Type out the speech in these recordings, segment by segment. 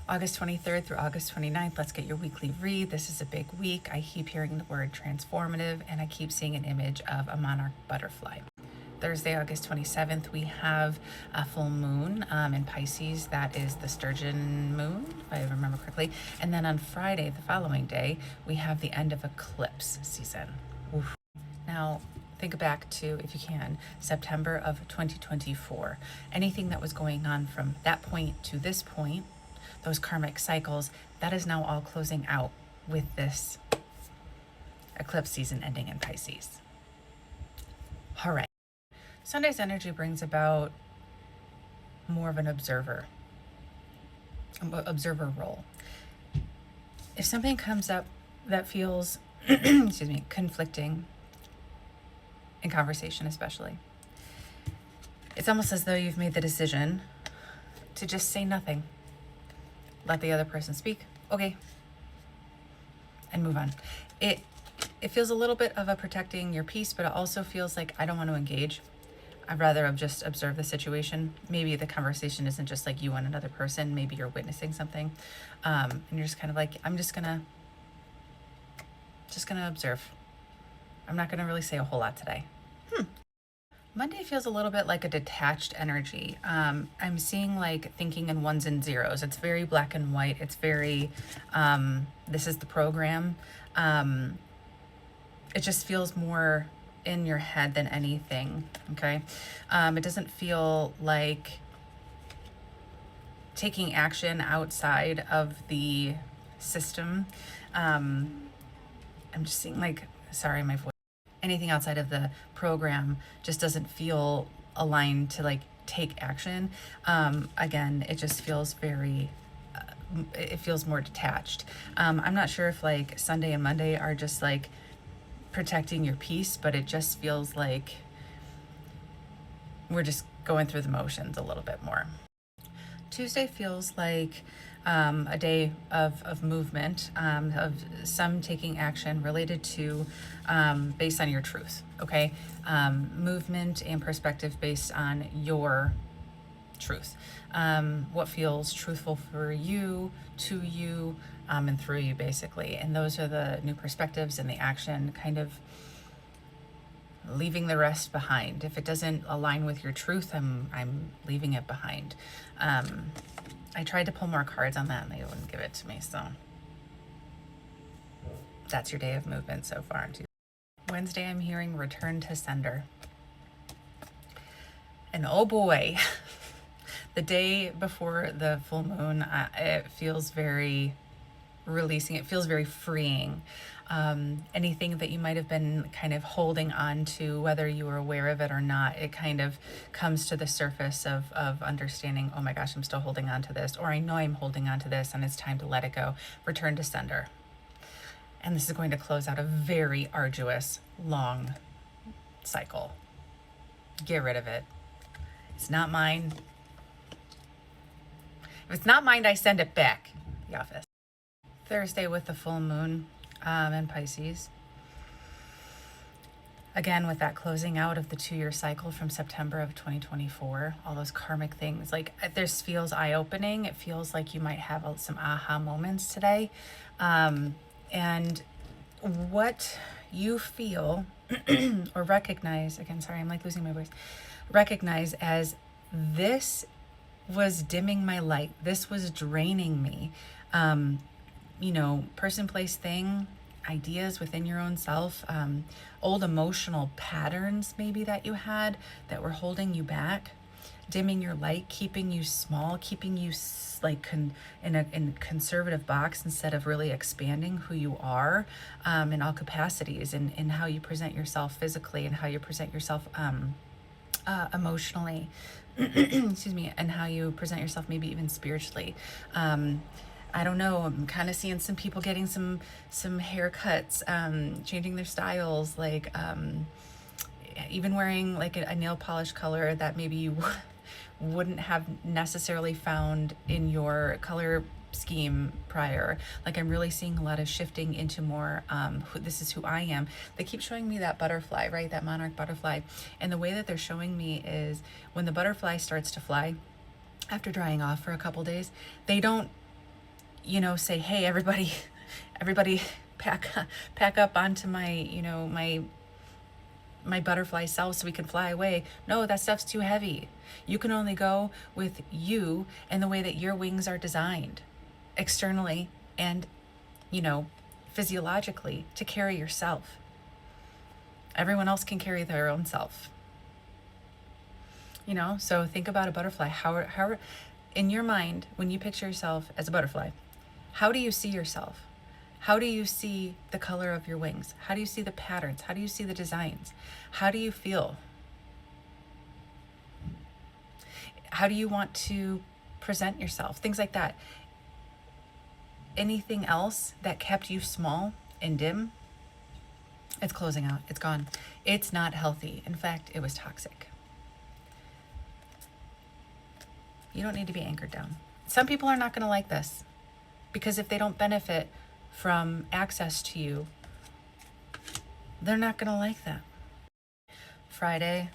August 23rd through August 29th, let's get your weekly read. This is a big week. I keep hearing the word transformative, and I keep seeing an image of a monarch butterfly. Thursday, August 27th, we have a full moon in Pisces. That is the sturgeon moon, if I remember correctly. And then on Friday, the following day, we have the end of eclipse season. Oof. Now, think back to, if you can, September of 2024. Anything that was going on from that point to this point, those karmic cycles, that is now all closing out with this eclipse season ending in Pisces. All right. Sunday's energy brings about more of an observer role. If something comes up that feels, excuse me, conflicting in conversation especially, it's almost as though you've made the decision to just say nothing. Let the other person speak, okay, and move on. It feels a little bit of a protecting your peace, but it also feels like I don't want to engage. I'd rather just observe the situation. Maybe the conversation isn't just like you and another person. Maybe you're witnessing something, and you're just kind of like, I'm just gonna observe. I'm not gonna really say a whole lot today. Monday feels a little bit like a detached energy. I'm seeing like thinking in ones and zeros. It's very black and white. It's very, this is the program. It just feels more in your head than anything, okay? It doesn't feel like taking action outside of the system. I'm just seeing like, sorry, my voice. Anything outside of the program just doesn't feel aligned to like take action. Again, it just feels very, it feels more detached. I'm not sure if like Sunday and Monday are just like protecting your peace, but it just feels like we're just going through the motions a little bit more. Tuesday feels like a day of movement, of some taking action related to based on your truth, okay? Movement and perspective based on your truth. What feels truthful for you, to you, and through you, basically. And those are the new perspectives and the action, kind of leaving the rest behind. If it doesn't align with your truth, I'm leaving it behind. I tried to pull more cards on that and they wouldn't give it to me, so that's your day of movement so far. Wednesday, I'm hearing return to sender. And oh boy, the day before the full moon, it feels very releasing. It feels very freeing. Anything that you might have been kind of holding on to, whether you were aware of it or not, it kind of comes to the surface of understanding, oh my gosh, I'm still holding on to this, or I know I'm holding on to this and it's time to let it go. Return to sender. And this is going to close out a very arduous, long cycle. Get rid of it. It's not mine. If it's not mine, I send it back. The office. Thursday with the full moon in Pisces. Again, with that closing out of the 2-year cycle from September of 2024, all those karmic things, like this feels eye-opening. It feels like you might have some aha moments today. And what you feel or recognize, again, sorry, I'm like losing my voice, recognize as this was dimming my light. This was draining me. You know, person, place, thing, ideas within your own self, old emotional patterns maybe that you had that were holding you back, dimming your light, keeping you small, keeping you like in a conservative box instead of really expanding who you are in all capacities, and in how you present yourself physically and how you present yourself emotionally, excuse me, and how you present yourself maybe even spiritually. I don't know, I'm kind of seeing some people getting some haircuts, changing their styles, like even wearing like a nail polish color that maybe you wouldn't have necessarily found in your color scheme prior. Like I'm really seeing a lot of shifting into more, this is who I am. They keep showing me that butterfly, right? That monarch butterfly. And the way that they're showing me is when the butterfly starts to fly, after drying off for a couple days, they don't say, hey, everybody, everybody pack up onto my, my butterfly self so we can fly away. No, that stuff's too heavy. You can only go with you and the way that your wings are designed externally and, physiologically to carry yourself. Everyone else can carry their own self. So think about a butterfly. How in your mind, when you picture yourself as a butterfly, how do you see yourself? How do you see the color of your wings? How do you see the patterns? How do you see the designs? How do you feel? How do you want to present yourself? Things like that. Anything else that kept you small and dim, it's closing out. It's gone. It's not healthy. In fact, it was toxic. You don't need to be anchored down. Some people are not going to like this because if they don't benefit from access to you, they're not going to like that. Friday,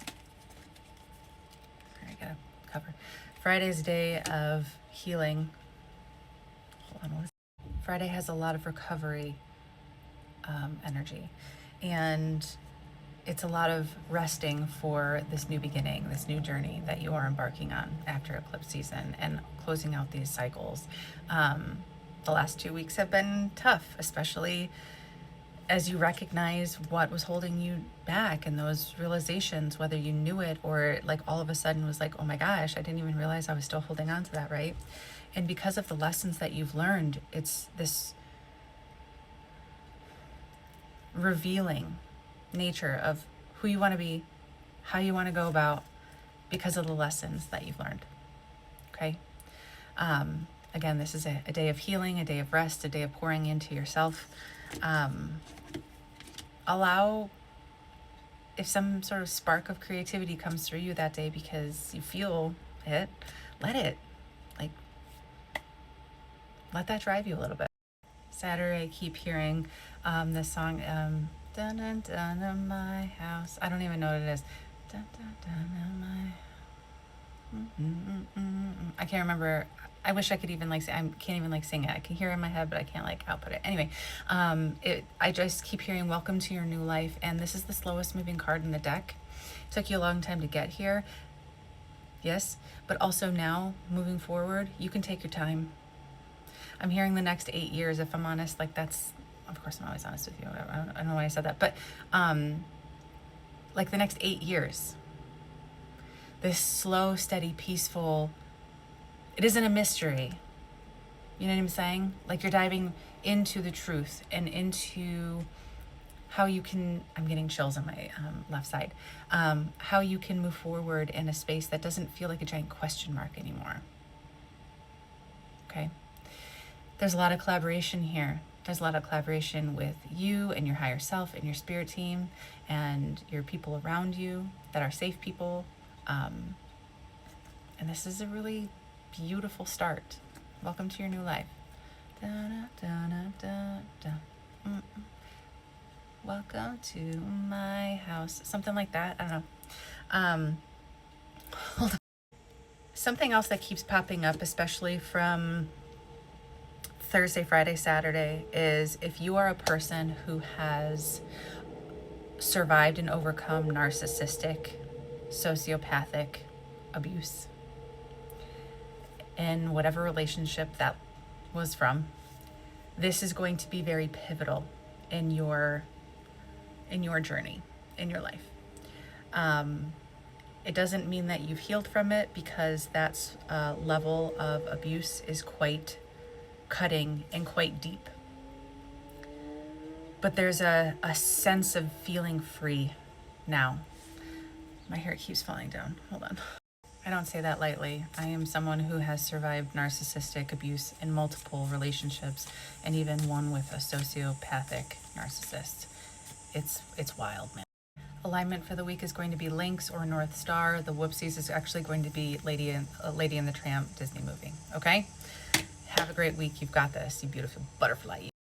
I gotta cover. Friday's a day of healing. Hold on, Friday has a lot of recovery energy, and it's a lot of resting for this new beginning, this new journey that you are embarking on after eclipse season and closing out these cycles. The last 2 weeks have been tough, especially as you recognize what was holding you back and those realizations, whether you knew it or like all of a sudden was like, oh my gosh, I didn't even realize I was still holding on to that, right? And because of the lessons that you've learned, it's this revealing nature of who you want to be, how you want to go about, because of the lessons that you've learned. Okay. Again, this is a day of healing, a day of rest, a day of pouring into yourself. Allow, if some sort of spark of creativity comes through you that day because you feel it, let it, let that drive you a little bit. Saturday, I keep hearing this song, dun dun dun in my house. I don't even know what it is. Dun dun dun in my. I can't remember. I wish I could even I can't even sing it. I can hear it in my head, but I can't output it. Anyway, I just keep hearing "Welcome to Your New Life," and this is the slowest moving card in the deck. It took you a long time to get here, yes, but also now moving forward, you can take your time. I'm hearing the next 8 years, if I'm honest. That's, of course, I'm always honest with you. I don't know why I said that, but the next 8 years, this slow, steady, peaceful. It isn't a mystery. You know what I'm saying? You're diving into the truth and into how you can, I'm getting chills on my left side, how you can move forward in a space that doesn't feel like a giant question mark anymore. Okay? There's a lot of collaboration here. There's a lot of collaboration with you and your higher self and your spirit team and your people around you that are safe people. And this is a really beautiful start. Welcome to your new life. Da, da, da, da, da. Welcome to my house. Something like that. I don't know. Hold on. Something else that keeps popping up, especially from Thursday, Friday, Saturday, is if you are a person who has survived and overcome narcissistic, sociopathic abuse in whatever relationship that was from, this is going to be very pivotal in your journey, in your life. It doesn't mean that you've healed from it, because that level of abuse is quite cutting and quite deep. But there's a sense of feeling free now. My hair keeps falling down. Hold on. I don't say that lightly. I am someone who has survived narcissistic abuse in multiple relationships, and even one with a sociopathic narcissist. It's wild, man. Alignment for the week is going to be Lynx or North Star. The whoopsies is actually going to be Lady and the Tramp Disney movie. Okay? Have a great week. You've got this, you beautiful butterfly.